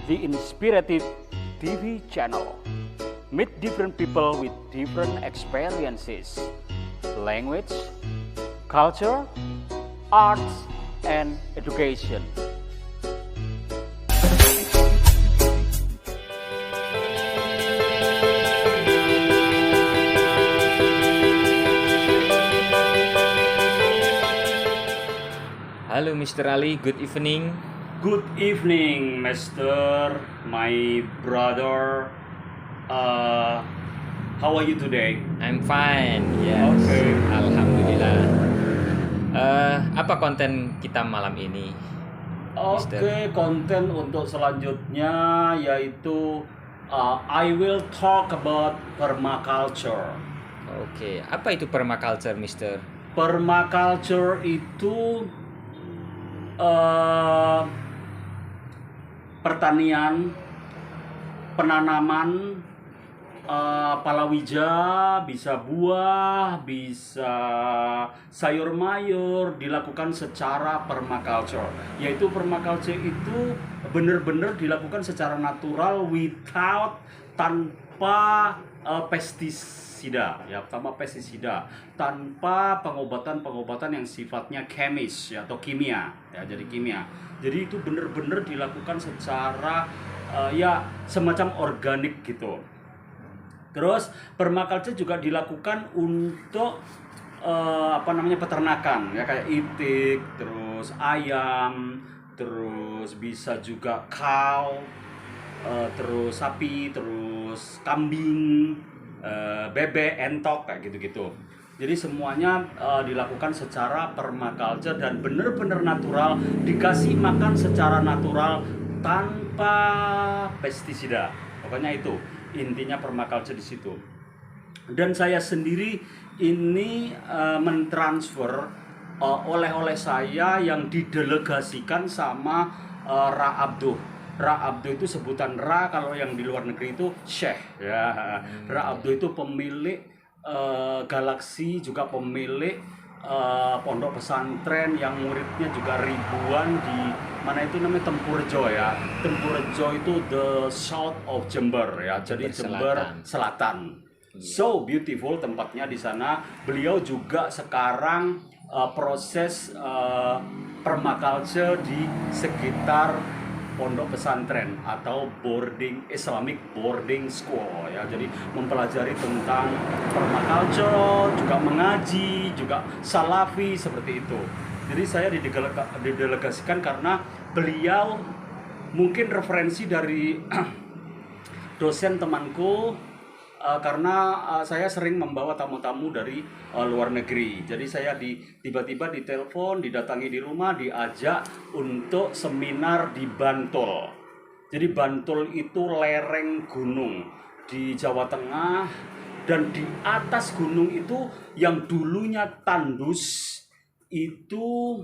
the Inspirative TV channel. Meet different people with different experiences, language, culture, arts, and education. Halo Mr. Ali, good evening. Good evening, Master, my brother. How are you today? I'm fine, yes. Okay. Alhamdulillah. Apa konten kita malam ini? Oke, konten untuk selanjutnya yaitu I will talk about permaculture. Oke, apa itu permaculture, Mister? Permaculture itu pertanian, penanaman palawija, bisa buah, bisa sayur mayur dilakukan secara permaculture. Yaitu permaculture itu benar-benar dilakukan secara natural tanpa pestisida, tanpa pengobatan yang sifatnya kemis ya, atau kimia ya, jadi kimia. Jadi itu benar-benar dilakukan secara semacam organik gitu. Terus permaculture juga dilakukan untuk peternakan ya, kayak itik, terus ayam, terus bisa juga cow, terus sapi, terus kambing, bebek, entok, kayak gitu-gitu. Jadi semuanya dilakukan secara permaculture dan benar-benar natural, dikasih makan secara natural tanpa pestisida. Pokoknya itu intinya permaculture di situ. Dan saya sendiri ini mentransfer oleh-oleh saya yang didelegasikan sama Ra Abduh. Ra Abduh itu sebutan Ra, kalau yang di luar negeri itu Syekh ya. Ra Abduh itu pemilik Galaksi, juga pemilik pondok pesantren yang muridnya juga ribuan di mana itu namanya Tempurjo ya. Tempurjo itu the south of Jember ya, jadi Jember Selatan. So beautiful tempatnya di sana. Beliau juga sekarang proses permaculture di sekitar pondok pesantren atau Islamic boarding school ya. Jadi mempelajari tentang permaculture, juga mengaji, juga salafi, seperti itu. Jadi saya didelegasikan karena beliau mungkin referensi dari dosen temanku, karena saya sering membawa tamu-tamu dari luar negeri. Jadi saya tiba-tiba ditelepon, didatangi di rumah, diajak untuk seminar di Bantul. Jadi Bantul itu lereng gunung di Jawa Tengah, dan di atas gunung itu yang dulunya tandus itu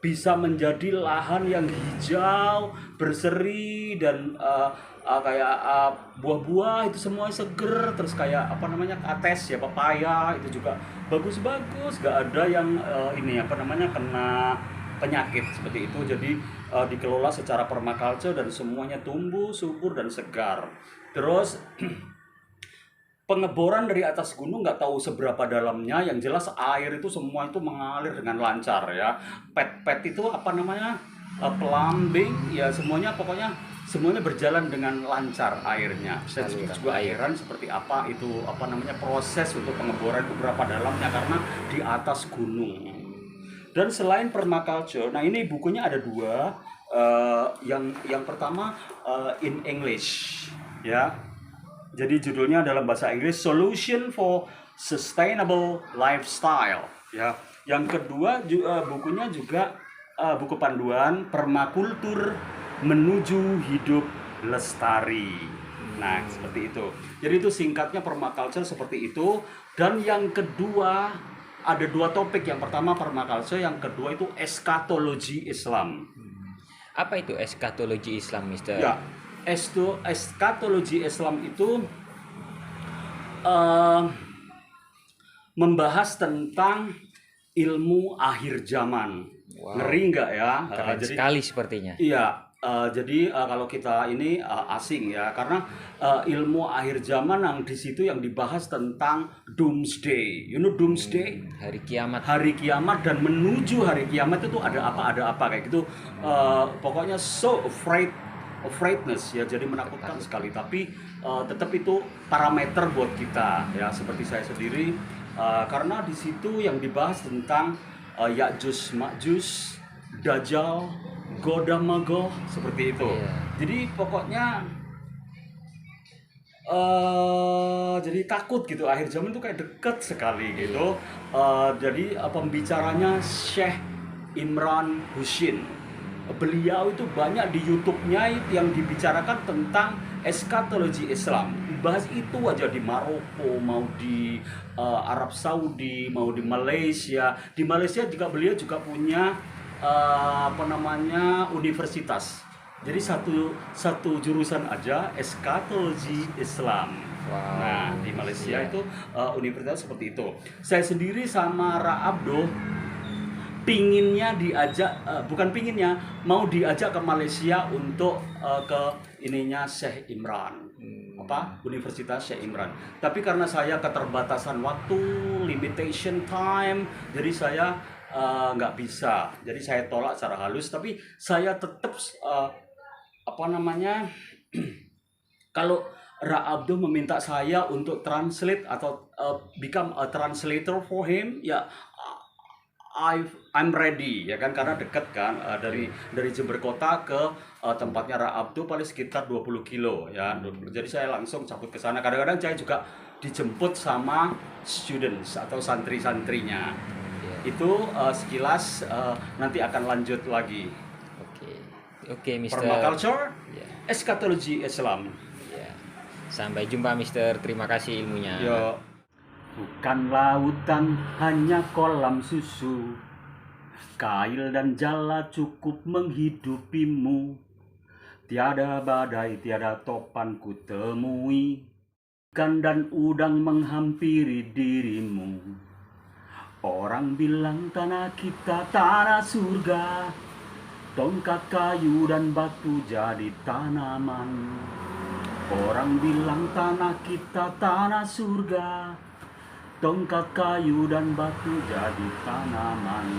bisa menjadi lahan yang hijau, berseri, dan buah-buah itu semua seger, terus kayak kates ya, pepaya itu juga bagus-bagus, gak ada yang kena penyakit seperti itu. Jadi dikelola secara permaculture dan semuanya tumbuh subur dan segar. Terus pengeboran dari atas gunung nggak tahu seberapa dalamnya, yang jelas air itu semua itu mengalir dengan lancar ya. Pet itu plumbing ya, semuanya berjalan dengan lancar airnya. Saya juga heran seperti apa itu proses untuk pengeboran itu berapa dalamnya, karena di atas gunung. Dan selain permaculture, nah ini bukunya ada dua, yang pertama in English ya. Jadi judulnya dalam bahasa Inggris Solution for Sustainable Lifestyle ya. Yang kedua bukunya juga buku panduan Permakultur Menuju Hidup Lestari. Nah, seperti itu. Jadi itu singkatnya permaculture seperti itu. Dan yang kedua ada dua topik. Yang pertama permaculture, yang kedua itu eskatologi Islam. Apa itu eskatologi Islam, Mister? Ya, eskatologi Islam itu membahas tentang ilmu akhir zaman. Wow. Ngeri nggak ya? Keren sekali sepertinya. Iya, Jadi kalau kita ini asing ya, karena ilmu akhir zaman yang di situ yang dibahas tentang doomsday. You know doomsday? Hari kiamat. Hari kiamat dan menuju hari kiamat itu ada apa kayak gitu. Pokoknya so afraidness ya, jadi menakutkan sekali. Tapi tetap itu parameter buat kita ya, seperti saya sendiri karena di situ yang dibahas tentang Ya'juj Ma'juj, Dajjal, Gog Magog seperti itu. Iya. Jadi pokoknya jadi takut gitu, akhir zaman itu kayak deket sekali gitu. Jadi pembicaranya Syekh Imran Husin. Beliau itu banyak di YouTube-nya yang dibicarakan tentang eskatologi Islam. Bahas itu aja di Maroko, mau di Arab Saudi, mau di Malaysia. Di Malaysia juga beliau juga punya universitas. Jadi satu jurusan aja eskatologi Islam. Wow. Nah, di Malaysia Iya. itu universitas seperti itu. Saya sendiri sama Ra Abdo pinginnya diajak, bukan pinginnya, mau diajak ke Malaysia untuk ke ininya Syekh Imran. Universitas Syekh Imran. Tapi karena saya keterbatasan waktu, limitation time, jadi saya nggak bisa. Jadi saya tolak secara halus. Tapi saya tetap kalau Ra Abdo meminta saya untuk translate atau become a translator for him, ya I'm ready ya kan, karena dekat kan dari Jember Kota ke tempatnya Ra Abdo paling sekitar 20 kilo ya. Jadi saya langsung cabut ke sana. Kadang-kadang saya juga dijemput sama students atau santri-santrinya. Itu sekilas, nanti akan lanjut lagi. Oke, Mister. Permaculture, Ya. eskatologi Islam. Ya. Sampai jumpa, Mister. Terima kasih ilmunya. Yo. Bukan lautan, hanya kolam susu. Kail dan jala cukup menghidupimu. Tiada badai, tiada topan ku temui. Ikan dan udang menghampiri dirimu. Orang bilang tanah kita tanah surga. Tongkat kayu dan batu jadi tanaman. Orang bilang tanah kita tanah surga. Tongkat kayu dan batu jadi tanaman.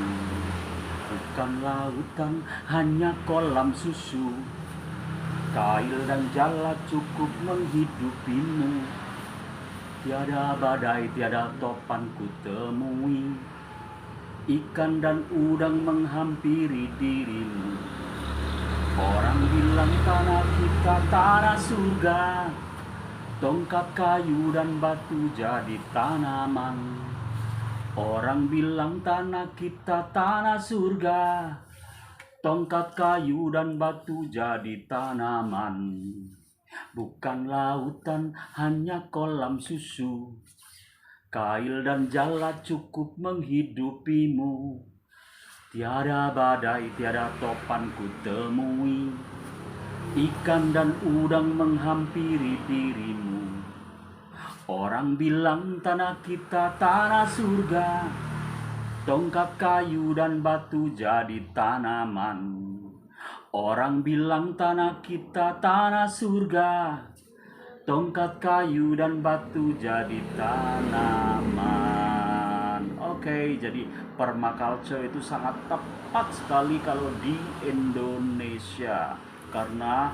Bukan lautan, hanya kolam susu. Kail dan jala cukup menghidupimu. Tiada badai, tiada topan ku temui. Ikan dan udang menghampiri dirimu. Orang bilang tanah kita tanah surga. Tongkat kayu dan batu jadi tanaman. Orang bilang tanah kita tanah surga. Tongkat kayu dan batu jadi tanaman. Bukan lautan, hanya kolam susu. Kail dan jala cukup menghidupimu. Tiada badai, tiada topan ku temui. Ikan dan udang menghampiri dirimu. Orang bilang tanah kita tanah surga. Tongkat kayu dan batu jadi tanaman. Orang bilang tanah kita tanah surga. Tongkat kayu dan batu jadi tanaman. Oke, jadi permaculture itu sangat tepat sekali kalau di Indonesia. Karena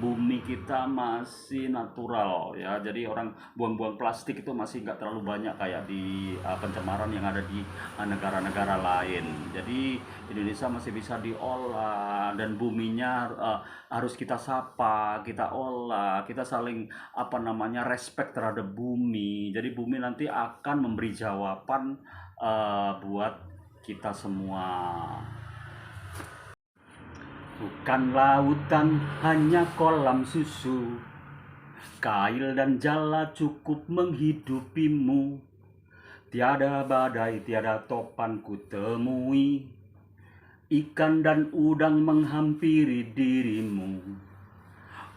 bumi kita masih natural ya, jadi orang buang-buang plastik itu masih nggak terlalu banyak kayak di pencemaran yang ada di negara-negara lain. Jadi Indonesia masih bisa diolah dan buminya harus kita sapa, kita olah, kita saling respect terhadap bumi. Jadi bumi nanti akan memberi jawaban buat kita semua. Bukan lautan, hanya kolam susu. Kail dan jala cukup menghidupimu. Tiada badai, tiada topan ku temui. Ikan dan udang menghampiri dirimu.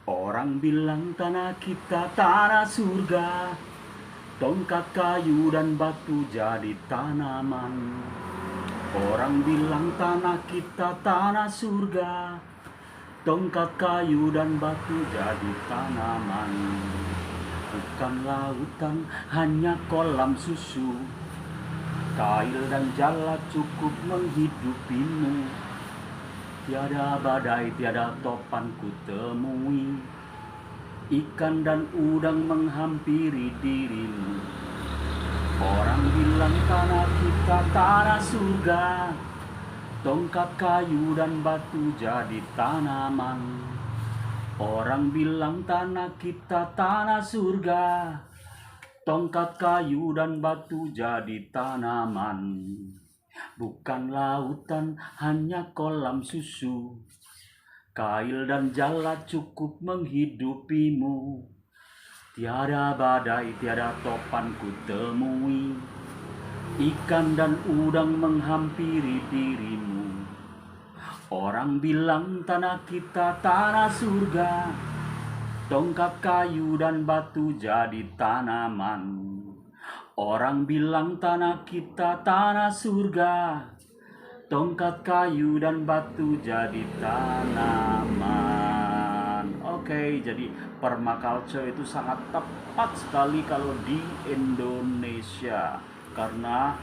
Orang bilang tanah kita tanah surga. Tongkat kayu dan batu jadi tanaman. Orang bilang tanah kita tanah surga. Tongkat kayu dan batu jadi tanaman. Bukan lautan, hanya kolam susu. Kail dan jala cukup menghidupimu. Tiada badai, tiada topan ku temui. Ikan dan udang menghampiri dirimu. Orang bilang tanah kita tanah surga. Tongkat kayu dan batu jadi tanaman. Orang bilang tanah kita tanah surga. Tongkat kayu dan batu jadi tanaman. Bukan lautan, hanya kolam susu. Kail dan jala cukup menghidupimu. Tiada badai, tiada topan ku temui. Ikan dan udang menghampiri dirimu. Orang bilang tanah kita tanah surga. Tongkat kayu dan batu jadi tanaman. Orang bilang tanah kita tanah surga. Tongkat kayu dan batu jadi tanaman. Oke, jadi permaculture itu sangat tepat sekali kalau di Indonesia. Karena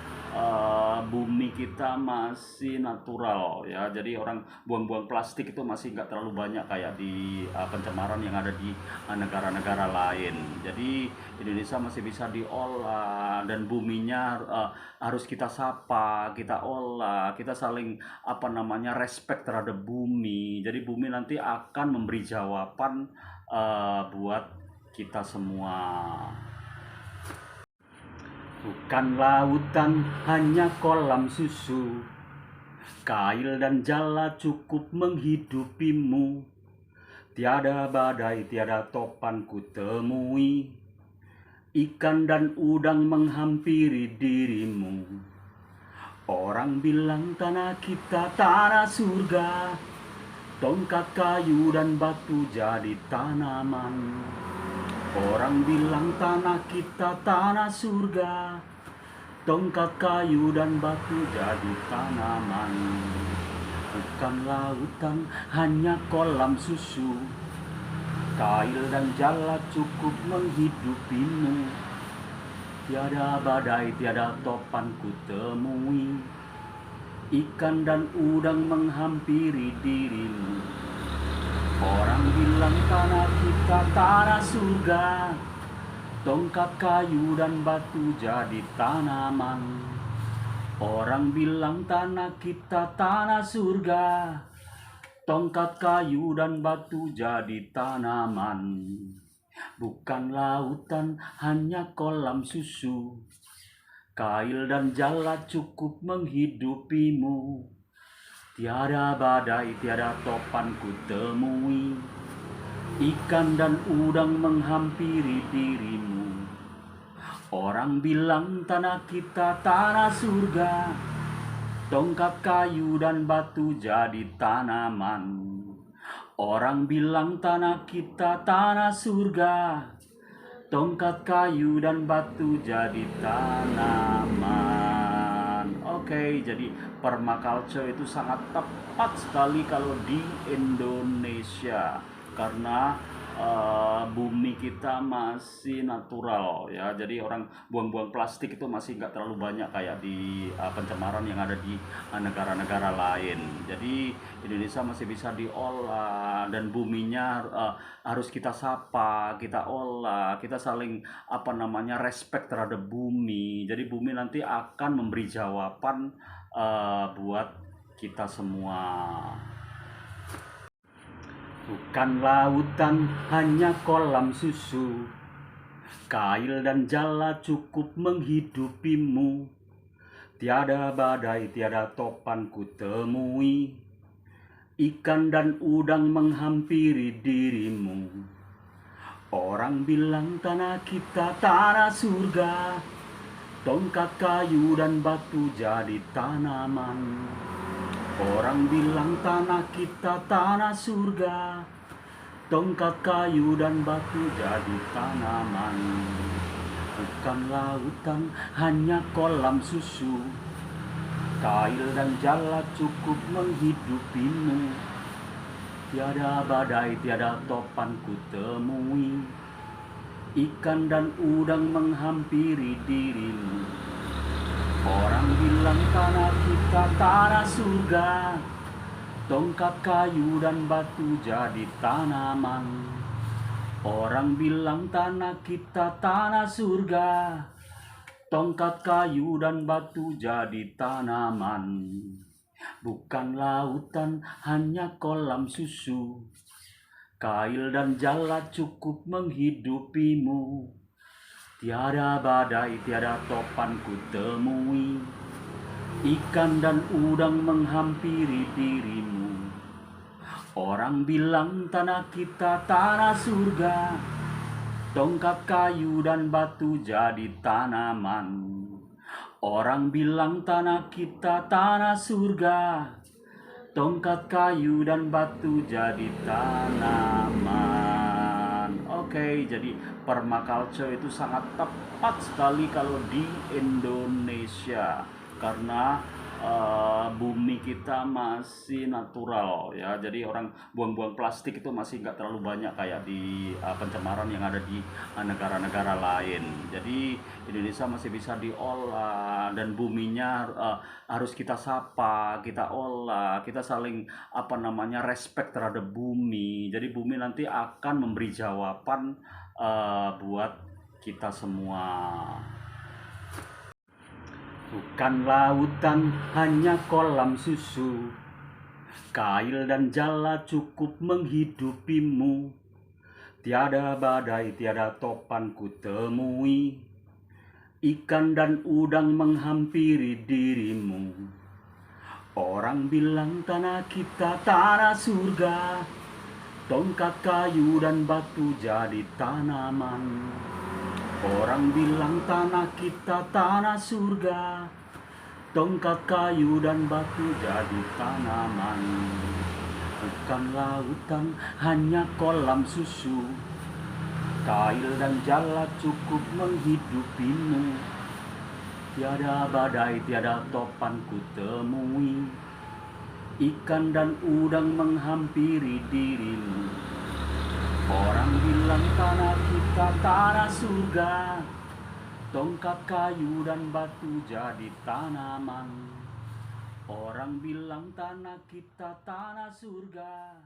bumi kita masih natural ya, jadi orang buang-buang plastik itu masih nggak terlalu banyak kayak di pencemaran yang ada di negara-negara lain. Jadi Indonesia masih bisa diolah dan buminya harus kita sapa, kita olah, kita saling respect terhadap bumi. Jadi bumi nanti akan memberi jawaban buat kita semua. Bukan lautan, hanya kolam susu. Kail dan jala cukup menghidupimu. Tiada badai, tiada topan ku temui. Ikan dan udang menghampiri dirimu. Orang bilang tanah kita tanah surga. Tongkat kayu dan batu jadi tanaman. Orang bilang tanah kita tanah surga. Tongkat kayu dan batu jadi tanaman. Bukan lautan, hanya kolam susu. Kail dan jala cukup menghidupimu. Tiada badai, tiada topan ku temui. Ikan dan udang menghampiri dirimu. Orang bilang tanah kita tanah surga. Tongkat kayu dan batu jadi tanaman. Orang bilang tanah kita tanah surga. Tongkat kayu dan batu jadi tanaman. Bukan lautan, hanya kolam susu. Kail dan jala cukup menghidupimu. Tiada badai, tiada topan ku temui. Ikan dan udang menghampiri dirimu. Orang bilang tanah kita tanah surga. Tongkat kayu dan batu jadi tanaman. Orang bilang tanah kita tanah surga. Tongkat kayu dan batu jadi tanaman. Oke, jadi permaculture itu sangat tepat sekali kalau di Indonesia. Karena bumi kita masih natural ya, jadi orang buang-buang plastik itu masih nggak terlalu banyak kayak di pencemaran yang ada di negara-negara lain. Jadi Indonesia masih bisa diolah dan buminya harus kita sapa, kita olah, kita saling respect terhadap bumi. Jadi bumi nanti akan memberi jawaban buat kita semua. Bukan lautan, hanya kolam susu. Kail dan jala cukup menghidupimu. Tiada badai, tiada topan ku temui. Ikan dan udang menghampiri dirimu. Orang bilang tanah kita tanah surga. Tongkat kayu dan batu jadi tanaman. Orang bilang tanah kita tanah surga. Tongkat kayu dan batu jadi tanaman. Bukan lautan, hanya kolam susu. Kail dan jala cukup menghidupimu. Tiada badai, tiada topan ku temui, ikan dan udang menghampiri dirimu. Orang bilang tanah kita tanah surga, tongkat kayu dan batu jadi tanaman. Orang bilang tanah kita tanah surga, tongkat kayu dan batu jadi tanaman. Bukan lautan, hanya kolam susu, kail dan jala cukup menghidupimu. Tiada badai, tiada topan ku temui, ikan dan udang menghampiri dirimu. Orang bilang tanah kita tanah surga, tongkat kayu dan batu jadi tanaman. Orang bilang tanah kita tanah surga, tongkat kayu dan batu jadi tanaman. Oke, jadi permaculture itu sangat tepat sekali kalau di Indonesia, karena bumi kita masih natural ya, jadi orang buang-buang plastik itu masih nggak terlalu banyak kayak di pencemaran yang ada di negara-negara lain. Jadi Indonesia masih bisa diolah, dan buminya harus kita sapa, kita olah, kita saling respect terhadap bumi. Jadi bumi nanti akan memberi jawaban buat kita semua. Bukan lautan, hanya kolam susu, kail dan jala cukup menghidupimu. Tiada badai, tiada topan ku temui, ikan dan udang menghampiri dirimu. Orang bilang tanah kita tanah surga, tongkat kayu dan batu jadi tanaman. Orang bilang tanah kita tanah surga, tongkat kayu dan batu jadi tanaman. Bukan lautan, hanya kolam susu, kail dan jala cukup menghidupimu. Tiada badai, tiada topan ku temui, ikan dan udang menghampiri dirimu. Orang bilang tanah kita tanah surga, tongkat kayu dan batu jadi tanaman. Orang bilang tanah kita tanah surga.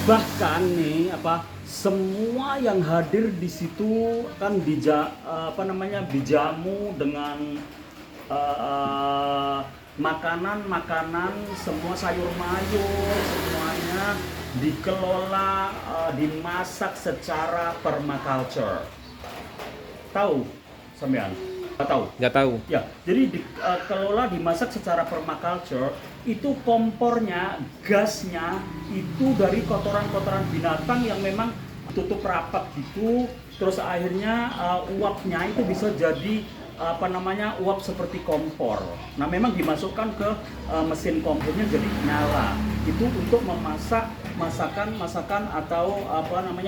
Bahkan nih semua yang hadir di situ kan dijamu dengan makanan, semua sayur mayur, semuanya dikelola, dimasak secara permaculture. Tahu sampean? Tahu? Nggak tahu. Ya, jadi dikelola, dimasak secara permaculture. Itu kompornya, gasnya itu dari kotoran-kotoran binatang yang memang tutup rapat gitu. Terus akhirnya uapnya itu bisa jadi uap seperti kompor. Nah, memang dimasukkan ke mesin kompornya jadi nyala. Itu untuk memasak masakan atau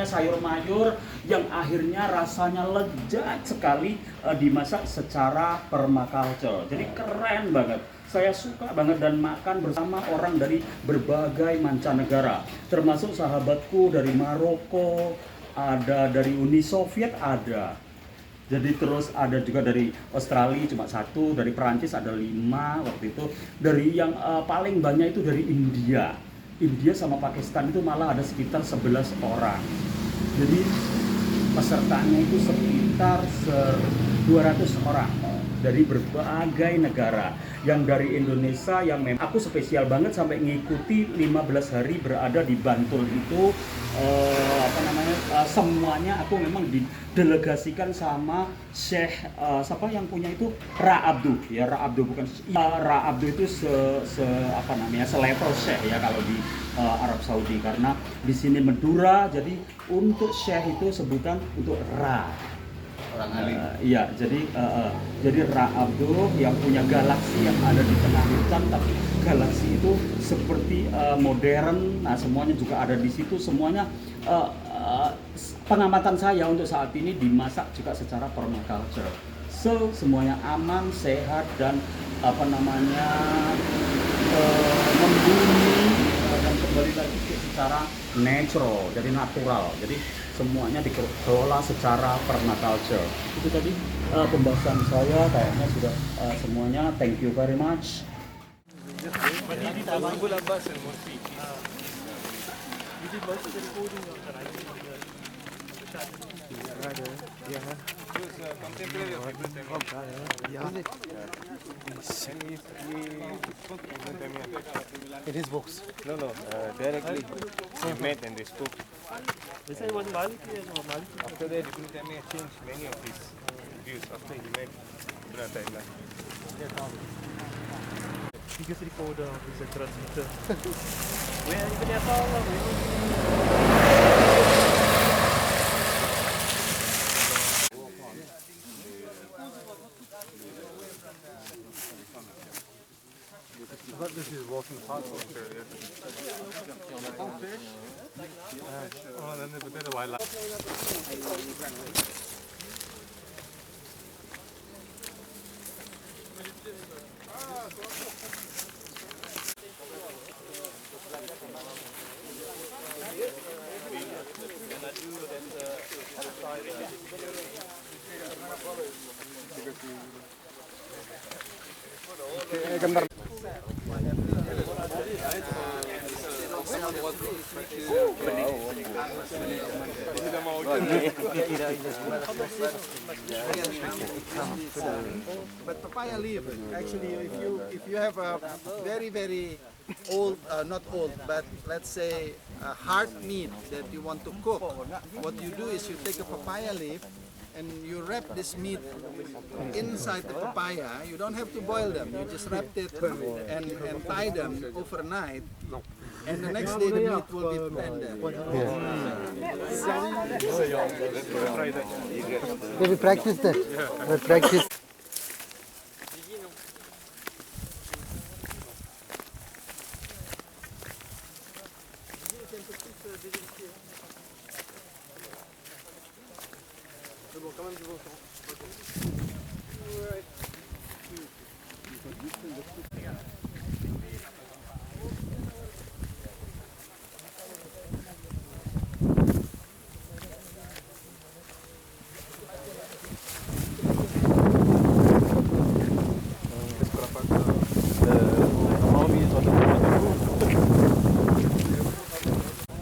sayur mayur yang akhirnya rasanya lezat sekali dimasak secara permaculture. Jadi keren banget. Saya suka banget dan makan bersama orang dari berbagai mancanegara, termasuk sahabatku dari Maroko, ada dari Uni Soviet ada. Jadi terus ada juga dari Australia cuma 1, dari Perancis ada 5 waktu itu. Dari yang paling banyak itu dari India. India sama Pakistan itu malah ada sekitar 11 orang. Jadi pesertanya itu sekitar 200 orang dari berbagai negara. Yang dari Indonesia yang memang aku spesial banget sampai ngikuti 15 hari berada di Bantul itu, semuanya aku memang didelegasikan sama Syekh siapa yang punya itu, Ra Abdu ya, Ra Abdu bukan Ra Abdu itu selevel Syekh ya kalau di Arab Saudi, karena di sini Madura, jadi untuk Syekh itu sebutan untuk Ra. Orang alim. Iya, jadi Ra Abdul yang punya galaksi yang ada di tengah hutan, tapi galaksi itu seperti modern. Nah, semuanya juga ada di situ. Semuanya pengamatan saya untuk saat ini dimasak juga secara permaculture. Semuanya aman, sehat, dan membumi dan kembali lagi ke secara natural, jadi natural. Jadi semuanya dikelola secara permaculture. Itu tadi pembahasan saya, kayaknya sudah semuanya. Thank you very much. In his books. No, directly we met and we spoke. After that, Ibn Taymiyyah changed many of his views after he met Ibn Taymiyyah. Because recorder is a transmitter. But this is walking past over here. Oh, then a while. But papaya leaf, actually, if you have a very old, not old, but let's say a hard meat that you want to cook, what you do is you take a papaya leaf and you wrap this meat inside the papaya. You don't have to boil them. You just wrap it and tie them overnight. And the next day the meat will be tender. We practice that. We practice.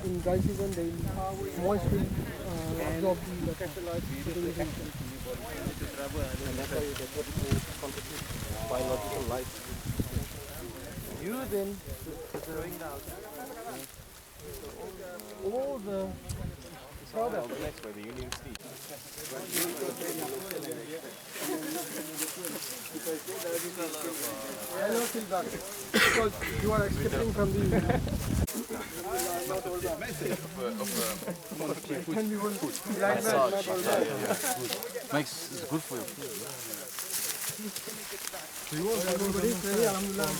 In dry season, they moist will absorb the fertilizer. Biological life. You then All the products. Organized by the Union Street. I know Silva, because you are escaping from the. And we will like that. Makes it's good for you. Everybody is ready, alhamdulillah.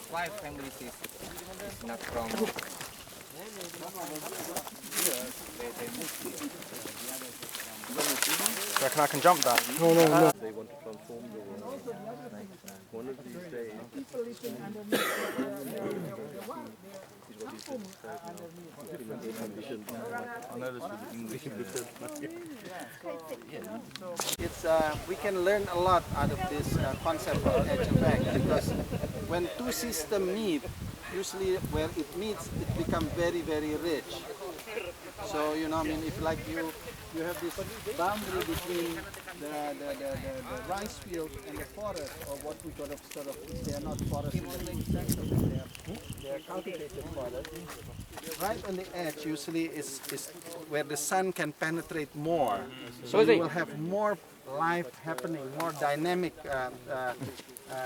Five families is not from. Reckon I can jump that? No. They want to transform the world. One of these days. it's we can learn a lot out of this concept of edge effect, because when two systems meet, usually where it meets, it becomes very rich. So you know, I mean, if like you have this boundary between the rice field and the forest, or what we sort of they are not forests in the sense of it, they are cultivated forests. Right on the edge usually is where the sun can penetrate more, so you will have more life happening, more dynamic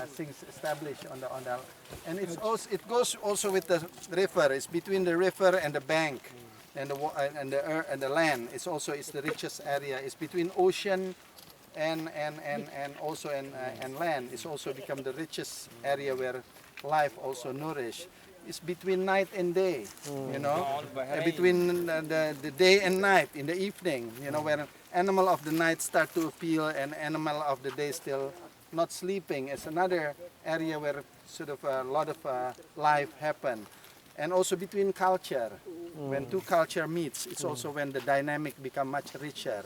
things established on the and it goes also with the river. It's between the river and the bank. and the land is also is the richest area. It's between ocean and also and land. It's also become the richest area where life also nourished. It's between night and day, you know, between the day and night in the evening, you know, where animal of the night start to appeal and animal of the day still not sleeping. It's another area where sort of a lot of life happen. And also between culture, when two culture meets, it's also when the dynamic become much richer.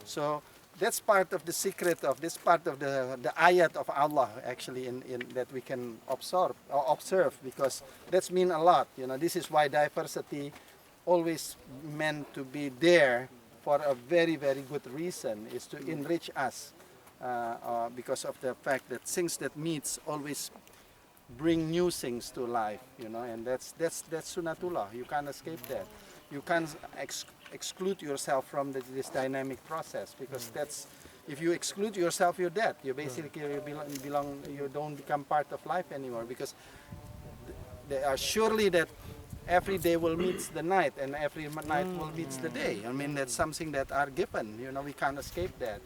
So that's part of the secret of this part of the ayat of Allah actually in that we can observe because that's mean a lot. You know, this is why diversity always meant to be there for a very, very good reason, is to enrich us because of the fact that things that meets always bring new things to life, you know, and that's Sunnatullah. You can't escape that. You can't exclude yourself from this dynamic process because that's, if you exclude yourself, you're dead. You basically you don't become part of life anymore because they are surely that every day will meet the night and every night will meet the day. I mean, that's something that are given, you know, we can't escape that.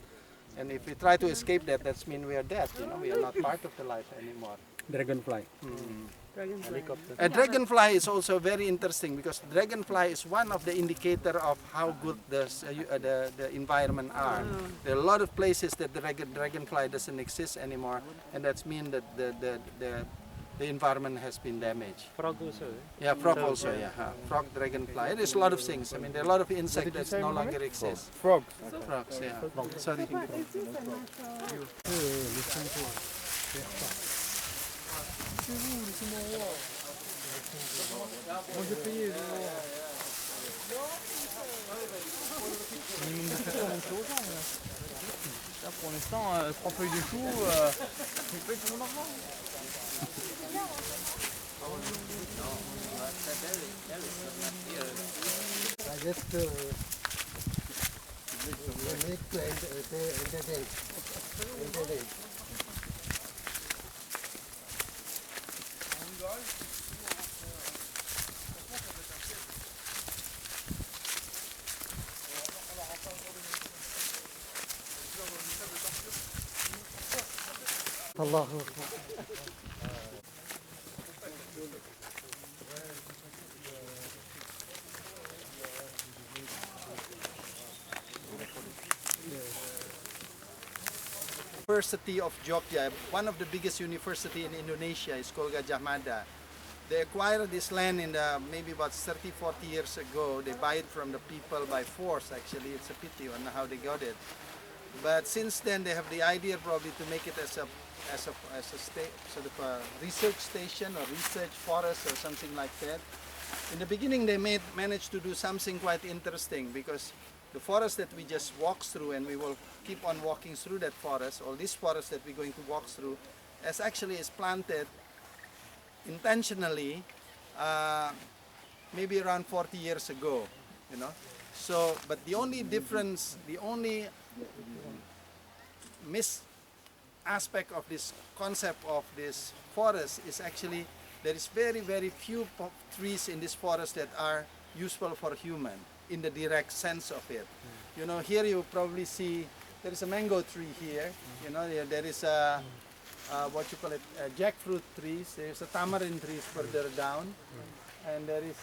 And if we try to escape that, that means we are dead, you know, we are not part of the life anymore. Dragonfly. A dragonfly is also very interesting because dragonfly is one of the indicator of how good the environment are. There are a lot of places that the dragonfly doesn't exist anymore, and that's mean that the environment has been damaged. Frog also. Yeah, frog also. Yeah, frog, dragonfly. There's a lot of things. I mean, there are a lot of insects that no longer exist. Frog. Frogs. Yeah. Sorry. Là, pour l'instant, 3 feuilles de chou, c'est pas tout mon argent. Allah. University of Jogja, one of the biggest university in Indonesia, is called Gajah Mada. They acquired this land in maybe about 30-40 years ago. They buy it from the people by force actually. It's a pity on how they got it. But since then they have the idea probably to make it as a sort of a research station or research forest or something like that. In the beginning they managed to do something quite interesting because the forest that we just walked through, and we will keep on walking through that forest, or this forest that we're going to walk through, is planted intentionally maybe around 40 years ago, you know. So, but the only difference, the only aspect of this concept of this forest is actually there is very, very few trees in this forest that are useful for human in the direct sense of it. You know, here you probably see there is a mango tree here. You know, there is a what you call it, jackfruit trees. There is a tamarind trees further down, and there is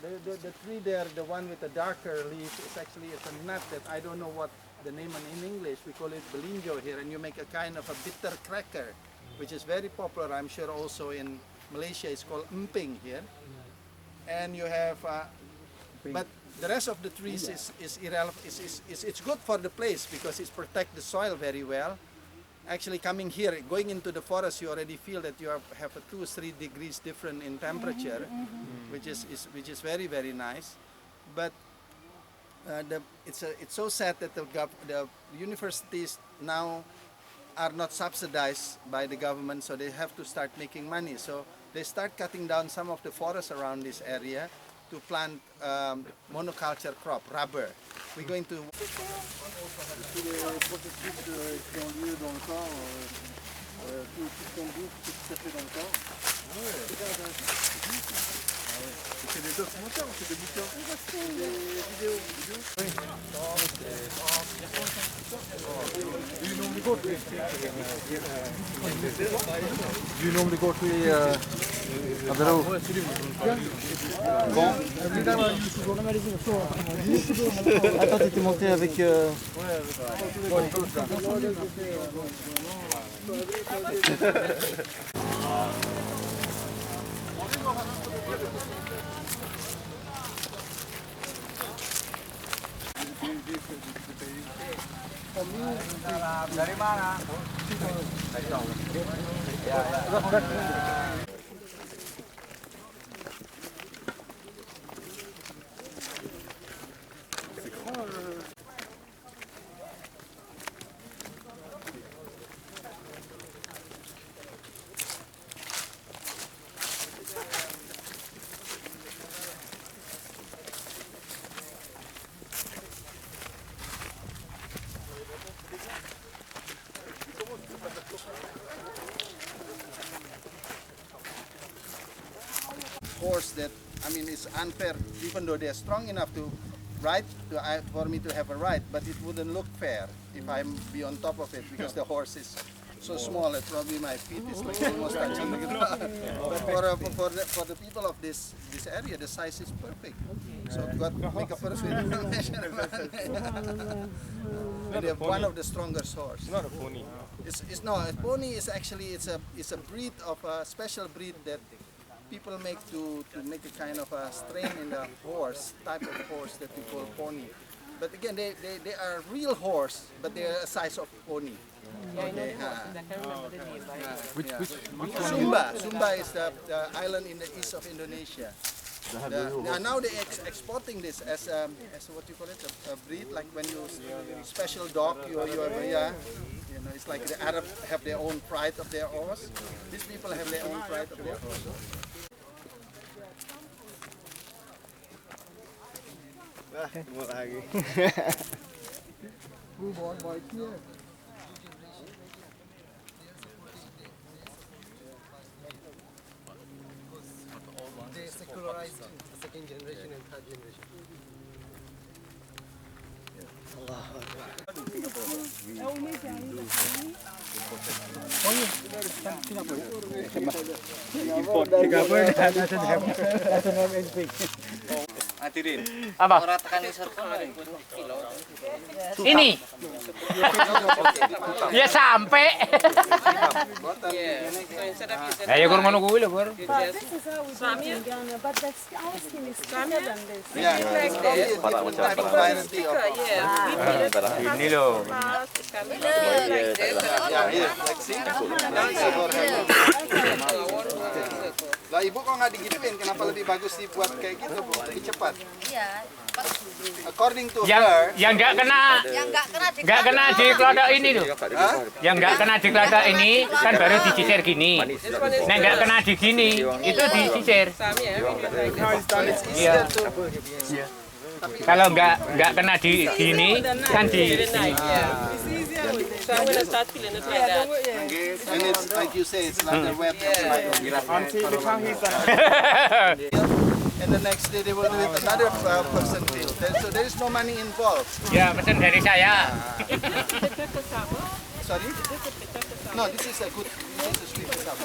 the tree there, the one with the darker leaf, is actually it's a nut that I don't know what the name in English. We call it belinjo here, and you make a kind of a bitter cracker, which is very popular. I'm sure also in Malaysia it's called emping here, and you have. But the rest of the trees is irrelevant. It's good for the place because it protects the soil very well. Actually, coming here, going into the forest, you already feel that you have a 2 or 3 degrees different in temperature, which is very, very nice. But it's so sad that the universities now are not subsidized by the government, so they have to start making money. So they start cutting down some of the forests around this area to plant monoculture crop, rubber. We're going to... Tous les processus qui ont lieu dans le corps qui sont beaux, qui ça fait longtemps. C'est des documentaires ou c'est des bouquins? Des vidéos. Do you normally go to Do you normally go to Adoro. Bon. Attends, t'étais monté avec... Dari mana? horse that, I mean, it's unfair, even though they're strong enough to ride, for me to have a ride, but it wouldn't look fair if I'm be on top of it, because the horse is so small that probably my feet is like almost touching the ground. But for the people of this area, the size is perfect. So God make a perfect measurement. And they have one of the strongest horse. It's not a pony. It's no, a pony is actually it's a breed of a special breed that people make to make a kind of a strain in the horse, type of horse that we call pony. But again, they are real horse, but they are a size of pony. Okay, Sumba is the island in the east of Indonesia. Now they exporting this as what you call it, a breed, like when you special dog, you know, it's like the Arab have their own pride of their horse. These people have their own pride of their horse. Move on, boy. Here. They secularized the second generation and third generation. Apa? Ini. Ya sampai. Ya kurang ngono kuwi lho, Bur. But this is how we do it in Ghana, but that's our skin is thicker than this. Yeah, type of variety of Ini lho. yeah, here, like see. Lah ibu kok nggak digituin? Kenapa lebih bagus dibuat kayak gitu, Bu? Lebih cepat. Iya. According to her, Yang enggak kena di kelotok ini tuh. Yang enggak kena di kelotok ini kan baru disisir gini. Nah, enggak kena di gini, itu disisir. it's easier to Kalau enggak kena di gini kan di sini. So I'm gonna start feeling it like that. and it's like you say, it's not a wet. And the next day they will do it another person feel. So there is no money involved. Ya, pesan dari saya. Sorry? No, this is a good. This is a sweet stuff.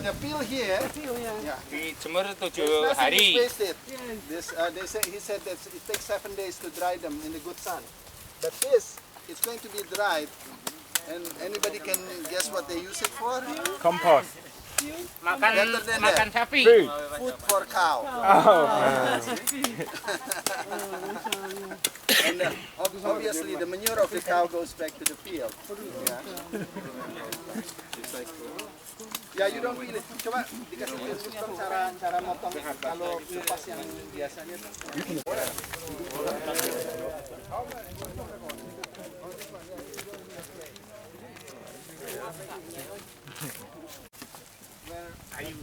The peel here. Yeah. Dijemur 7 Nothing hari. is wasted. This he said that it takes 7 days to dry them in the good sun. But this, it's going to be dried, and anybody can guess what they use it for? Compost. Makan sapi. Food for cow. And obviously the manure of the cow goes back to the field. Yeah. It's like, yeah, you don't feel it. Coba dikasih instruction cara motong kalau kupas yang biasanya. Where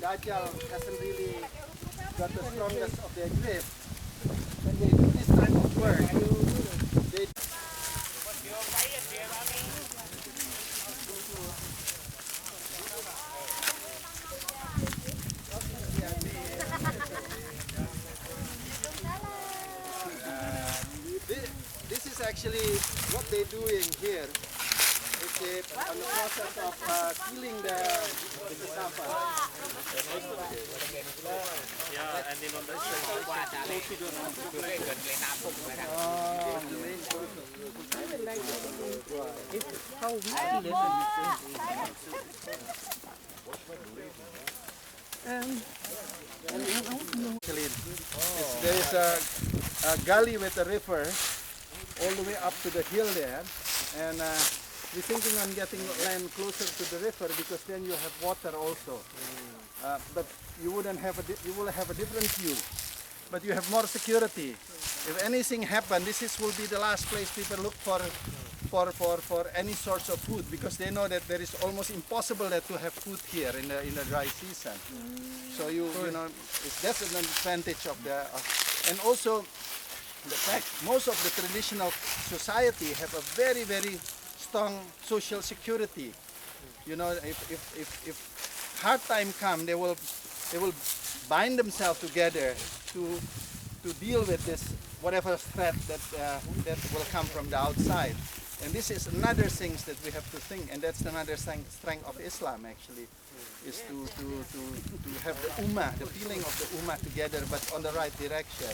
Dajjal hasn't really got the strongest of their grip, when they do this type of work, they doing here is on the process of peeling the cassava. There is a gully with a river all the way up to the hill there, and we're thinking on getting land closer to the river because then you have water also. But you wouldn't have you will have a different view, but you have more security. If anything happens, will be the last place people look for any sorts of food, because they know that there is almost impossible to have food here in the dry season. So you know that's an advantage of the and also the fact most of the traditional society have a very strong social security. You know, if hard time come, they will bind themselves together to deal with this whatever threat that will come from the outside. And this is another thing that we have to think, and that's another strength of Islam actually, is to have the ummah, the feeling of the ummah together, but on the right direction.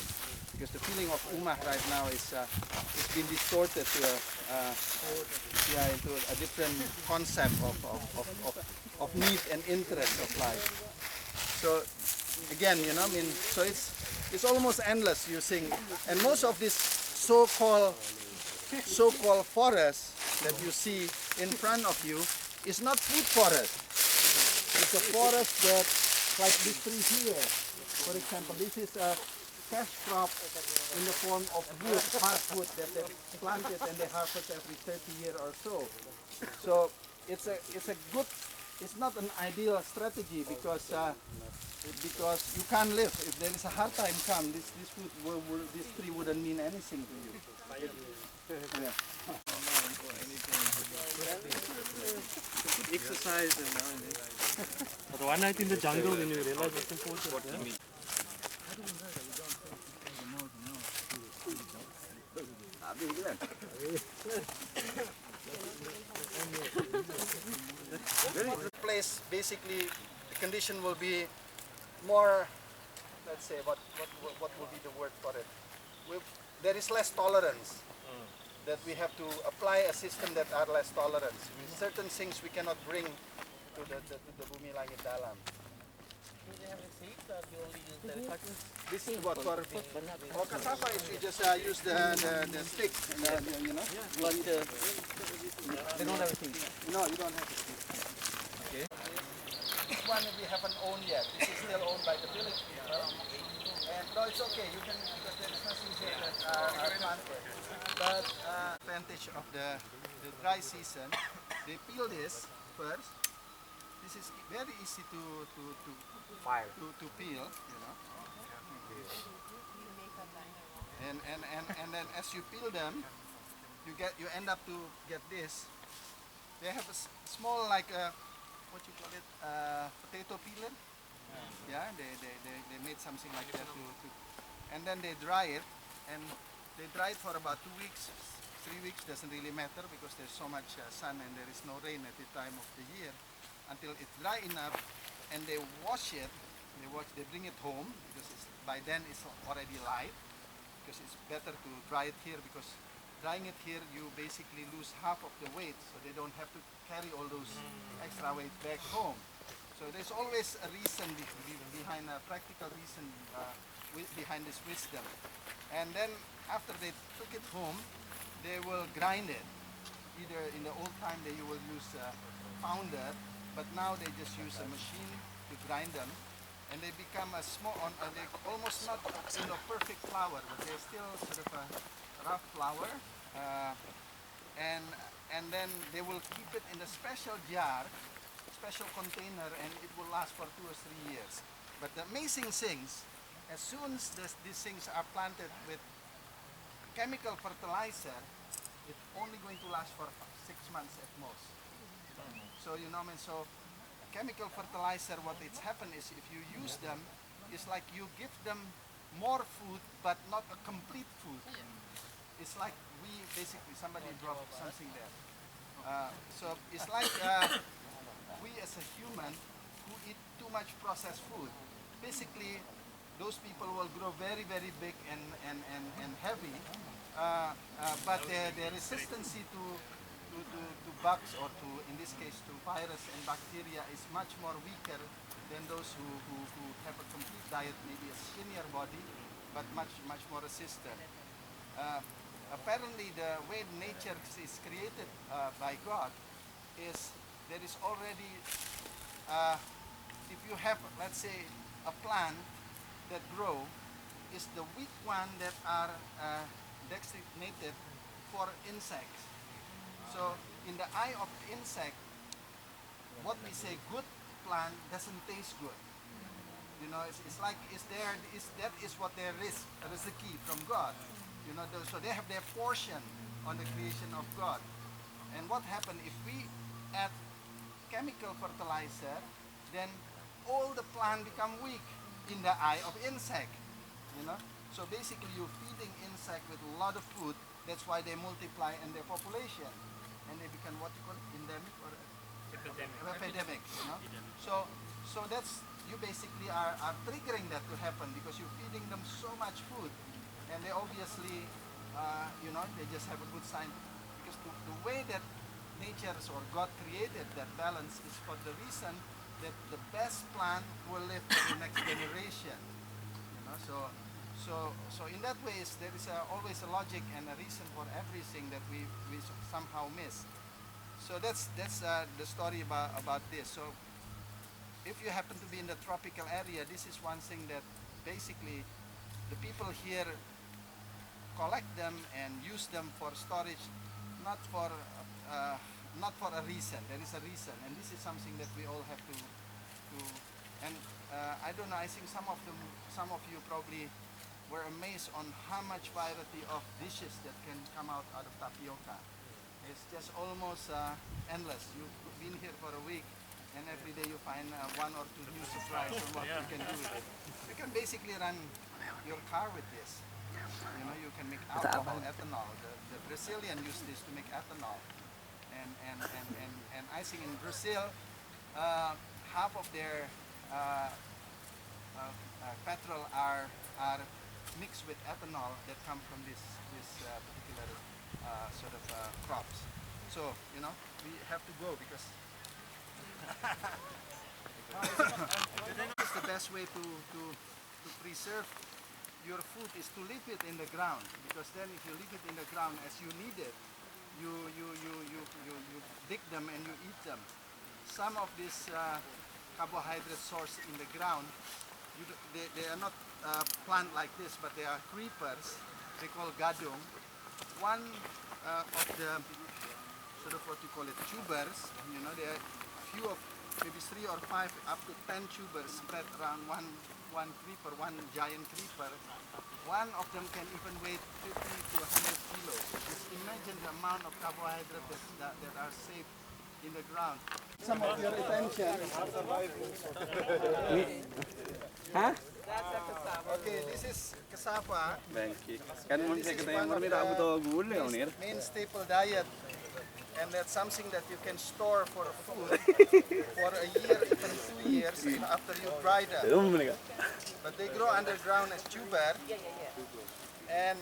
Because the feeling of ummah right now is it's been distorted to into a different concept of need and interest of life. So again, you know, I mean, so it's almost endless using, and most of this so-called forest that you see in front of you is not food forest. It's a forest that, like this tree here, for example, this is a cash crop in the form of wood, hardwood that they planted and they harvest every 30 years or so. So it's not an ideal strategy because you can't live. If there is a hard time come, this tree wouldn't mean anything to you. Yeah. Exercise but one night in the jungle when you realize what's important. Place basically the condition will be more, let's say, what will be the word for it? There is less tolerance. That we have to apply a system that are less tolerance. With certain things we cannot bring to the Bumi Langit Dalam. This is what for cassava is we just use the stick, you know. But they don't have a stick. No, you don't have a stick. Okay. This one we haven't owned yet. This is still owned by the village people. And no, it's okay. You can, because there is nothing here that are planted. But advantage of the dry season, they peel this first. This is very easy to peel, you know. And then as you peel them, you end up to get this. They have a small, like what you call it, potato peeler. Yeah, they made something like that and then they dry it, and they dry it for about 2 weeks, 3 weeks, doesn't really matter because there's so much sun and there is no rain at the time of the year, until it's dry enough, and they wash it. They bring it home because by then it's already light. Because it's better to dry it here, because drying it here you basically lose half of the weight, so they don't have to carry all those extra weight back home. So there's always a reason behind, a practical reason behind this wisdom. And then after they took it home, they will grind it. Either in the old time you will use a pounder, but now they just use a machine to grind them, and they become a small, they almost not perfect flour, but they're still sort of a rough flour. And then they will keep it in a special jar, special container, and it will last for 2 or 3 years. But the amazing things, as soon as these things are planted with chemical fertilizer, it's only going to last for 6 months at most. So you know, I mean, so chemical fertilizer, what it's happened is if you use them, it's like you give them more food, but not a complete food. It's like basically somebody dropped something there. So it's like we as a human who eat too much processed food. Basically, those people will grow very, very big and heavy, but their resistance to bugs, or to, in this case, to virus and bacteria, is much more weaker than those who have a complete diet, maybe a skinnier body, but much more resistant. Apparently, the way nature is created by God is there is already, if you have, let's say, a plant that grow, is the weak one that are designated for insects. So in the eye of the insect, what we say good plant doesn't taste good. You know, it's like that is what there is, a key from God. You know, so they have their portion on the creation of God. And what happens if we add chemical fertilizer, then all the plant become weak in the eye of insect. You know, so basically you're feeding insect with a lot of food. That's why they multiply in their population, and they become what you call endemic or epidemic. You know, so that's, you basically are triggering that to happen because you're feeding them so much food, and they obviously, you know, they just have a good sign, because the way that nature or God created that balance is for the reason that the best plant will live for the next generation. You know, so in that way, there is always a logic and a reason for everything that we somehow miss. So that's the story about this. So if you happen to be in the tropical area, this is one thing that basically the people here collect them and use them for storage, not for a reason. There is a reason, and this is something that we all have to and I don't know, I think some of you probably were amazed on how much variety of dishes that can come out of tapioca. It's just almost endless. You've been here for a week, and every day you find one or two new surprise on what you can do with it. You can basically run your car with this. You know, you can make alcohol, ethanol. The Brazilian use this to make ethanol. And I think in Brazil, half of their petrol are mixed with ethanol that come from this particular sort of crops. So, you know, we have to go because it's the best way to preserve your food is to leave it in the ground, because then if you leave it in the ground as you need it, you dig them and you eat them. Some of these carbohydrate source in the ground, they are not plant like this, but they are creepers. They call gadung. One of the sort of what you call it tubers, you know, there are few of maybe 3 or 5 up to 10 tubers spread around one creeper, one giant creeper. One of them can even weigh 50 to 100 kilos. Just imagine the amount of carbohydrates that are saved in the ground. Some of your attention. Huh? Okay, this is cassava. Kan mun saya kata yang ini tak butuh gula ni. Main staple diet, and that's something that you can store for food for a year, even 2 years after you dry them. But they grow underground as tuber, and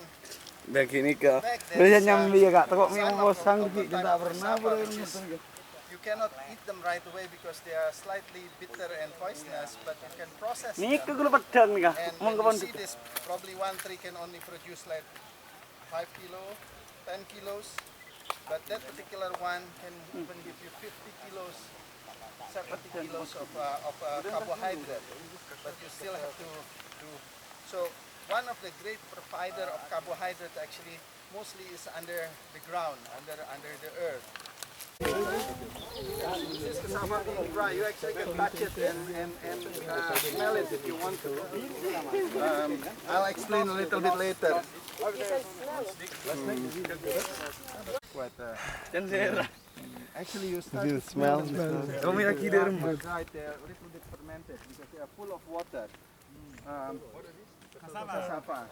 begini ke? back Bisa then, nyambi ya kak, tokok son mie of bosang the di type tak of pernah cassava, boleh which is, you cannot eat them right away because they are slightly bitter and poisonous, but you can process Ni them. ke gula pedang ni kak? And Mau when ke you see this, probably one tree can only produce like 5 kilo, 10 kilos, but that particular one can even give you 50 kilos, 70 kilos of carbohydrate. But you still have to do. So one of the great provider of carbohydrate actually mostly is under the ground, under the earth. This is cassava being dry. You actually can touch it and smell it if you want to. I'll explain a little bit later. Actually, you start to smell them. Kami lagi di rumah. Dried, they're a little bit fermented because they are full of water. Kasapa.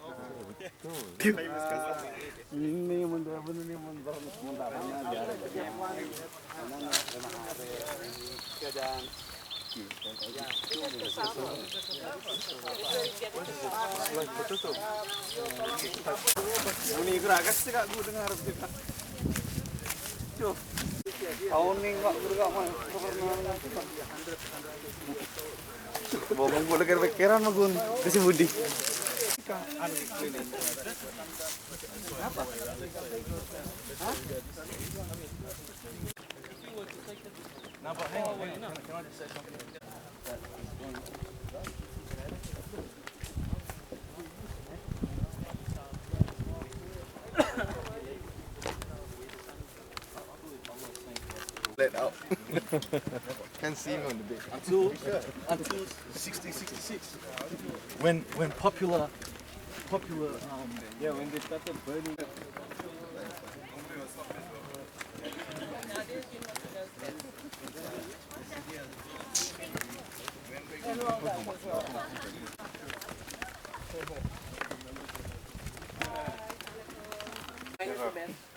Ini bener-bener nih mentaranya aja. Ini gerakas sih kak, gue dengar juga. Tuh, tahun nih kak, gue mah bohong gue lagi pikiran mah gue kasih budi. Apa? Hah? Let out. Can see him on the bit. Until 66. When popular yeah, when they started burning.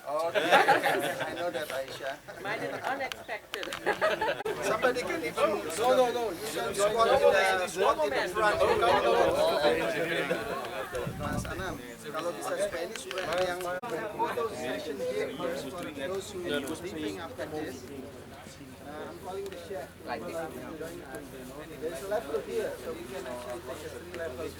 Oh, I know that, Aisha. Mine is unexpected. Somebody can even no. You can squat in the front. Mas Anam, kalau bisa Spanish, yang photo session here for those who are sleeping after this. I'm calling the chef. There's a level here, so we can actually take a 3 levels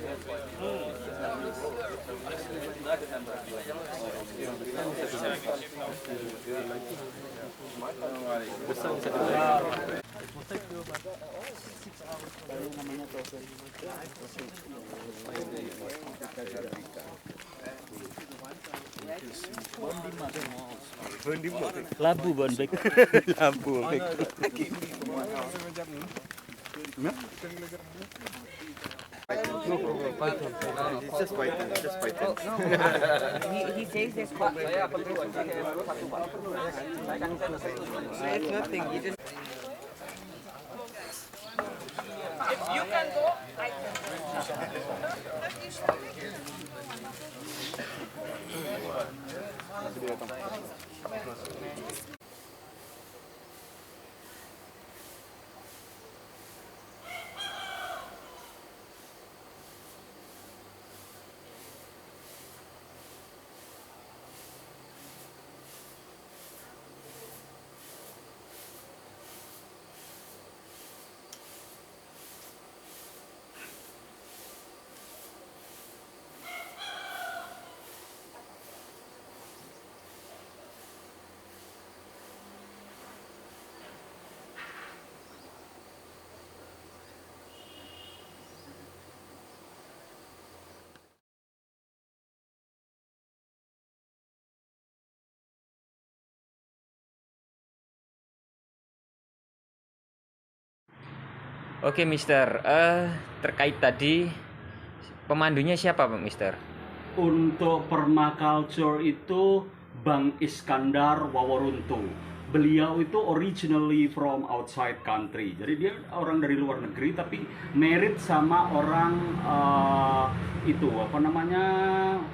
Labu Bonbek. Lampu. Just wait. He says this part. It's nothing. You just. If you can go, I can. Oke, Mister. Terkait tadi pemandunya siapa, Pak Mister? Untuk permaculture itu Bang Iskandar Waworuntu. Beliau itu originally from outside country. Jadi dia orang dari luar negeri tapi married sama orang itu apa namanya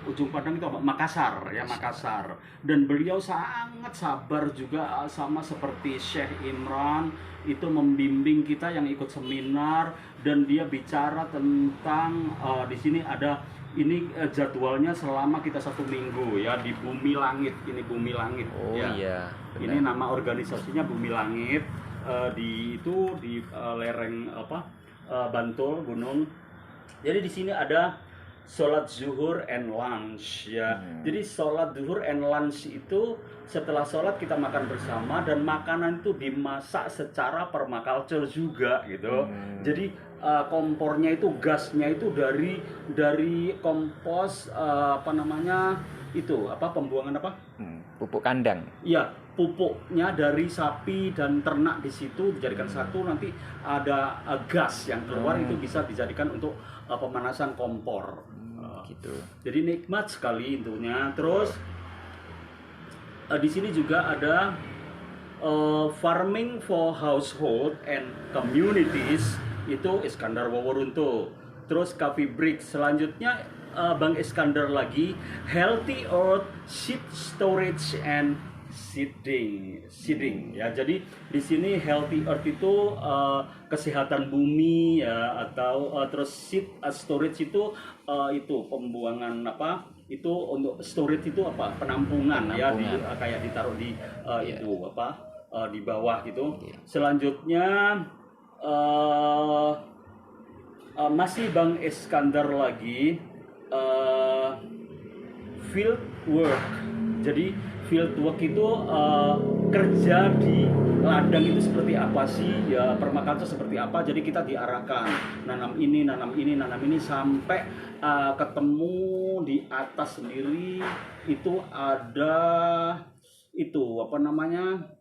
ujung Padang itu apa? Makassar ya, Makassar. Dan beliau sangat sabar juga sama seperti Sheikh Imran, itu membimbing kita yang ikut seminar, dan dia bicara tentang di sini ada ini jadwalnya selama kita 1 minggu ya di Bumi Langit. Ini Bumi Langit. Oh ya. Iya. Benar. Ini nama organisasinya Bumi Langit, di lereng Bantul Gunung. Jadi di sini ada sholat zuhur and lunch ya. Jadi sholat zuhur and lunch itu setelah sholat kita makan bersama, dan makanan itu dimasak secara permaculture juga gitu. Jadi kompornya itu, gasnya itu dari kompos pembuangan apa? Pupuk kandang. Iya, pupuknya dari sapi dan ternak di situ dijadikan satu, nanti ada gas yang keluar, itu bisa dijadikan untuk pemanasan kompor. Gitu. Jadi nikmat sekali intinya. Terus di sini juga ada farming for household and communities, itu Iskandar Waworuntu. terus Coffee Break. Selanjutnya Bang Iskandar lagi Healthy Earth Seed Storage and Seeding ya. Jadi di sini Healthy Earth itu kesehatan bumi ya, atau terus seed storage itu pembuangan apa? Itu untuk storage itu apa? Penampungan. Ya, kayak ditaruh di itu apa? Di bawah gitu. Selanjutnya masih Bang Iskandar lagi field work. Jadi field work itu kerja di ladang itu seperti apa sih ya, permaculture seperti apa. Jadi kita diarahkan nanam ini sampai ketemu di atas sendiri itu ada itu apa namanya,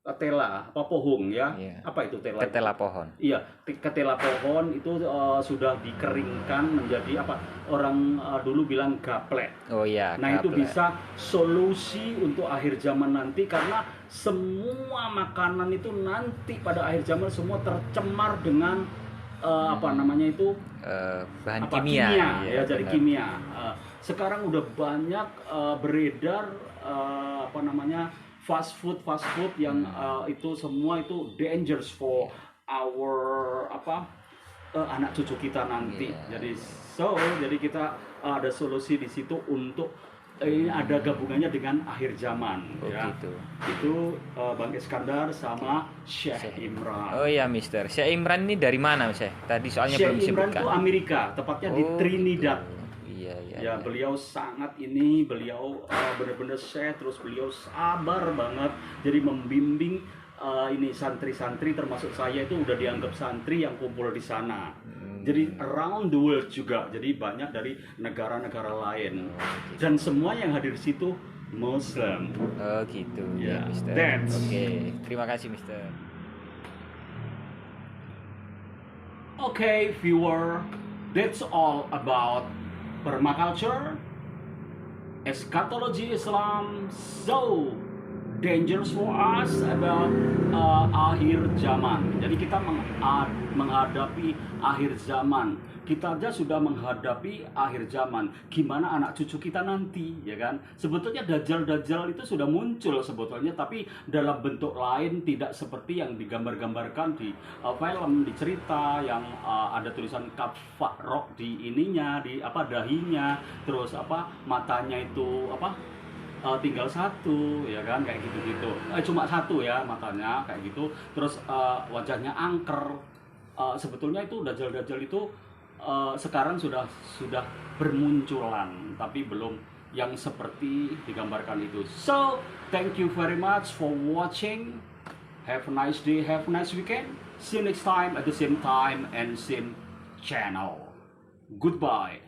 ketela apa pohon ya. Apa itu tela? Ketela pohon. Iya, ketela pohon itu sudah dikeringkan menjadi apa? Orang dulu bilang gaplet. Oh iya. Nah, gaplet. itu bisa solusi untuk akhir zaman nanti, karena semua makanan itu nanti pada akhir zaman semua tercemar dengan apa namanya itu bahan kimia ya, jadi benar. kimia. Sekarang udah banyak beredar apa namanya fast food yang itu semua itu dangerous for our apa anak cucu kita nanti. Jadi kita ada solusi di situ untuk ini ada gabungannya dengan akhir zaman ya. Gitu. Itu Bang Iskandar sama Syekh Imran. Oh iya, Mister. Syekh Imran ini dari mana, Syekh? Tadi soalnya belum Syekh Imran disebutkan. itu Amerika, tepatnya di Trinidad. Iya. Ya, beliau sangat beliau benar-benar Syekh, terus beliau sabar banget. Jadi membimbing ini santri-santri, termasuk saya itu udah dianggap santri yang kumpul di sana. Jadi around the world juga. Jadi banyak dari negara-negara lain. Dan semua yang hadir di situ Muslim. Oh gitu. Ya, Mister. Oke, terima kasih, Mister. Okay, viewer, that's all about permaculture, eschatology Islam, so dangerous for us about akhir zaman. Jadi kita menghadapi akhir zaman. Kita aja sudah menghadapi akhir zaman. Gimana anak cucu kita nanti, ya kan? Sebetulnya dajjal itu sudah muncul sebetulnya, tapi dalam bentuk lain, tidak seperti yang digambar-gambarkan di film, di cerita yang ada tulisan kafarok di ininya, di apa dahinya, terus apa matanya itu apa tinggal satu, ya kan, kayak gitu-gitu. Cuma satu ya matanya kayak gitu. Terus wajahnya angker. Sebetulnya itu dajjal itu sekarang sudah bermunculan, tapi belum yang seperti digambarkan itu. So, thank you very much for watching. Have a nice day, have a nice weekend. See you next time at the same time and same channel. Goodbye.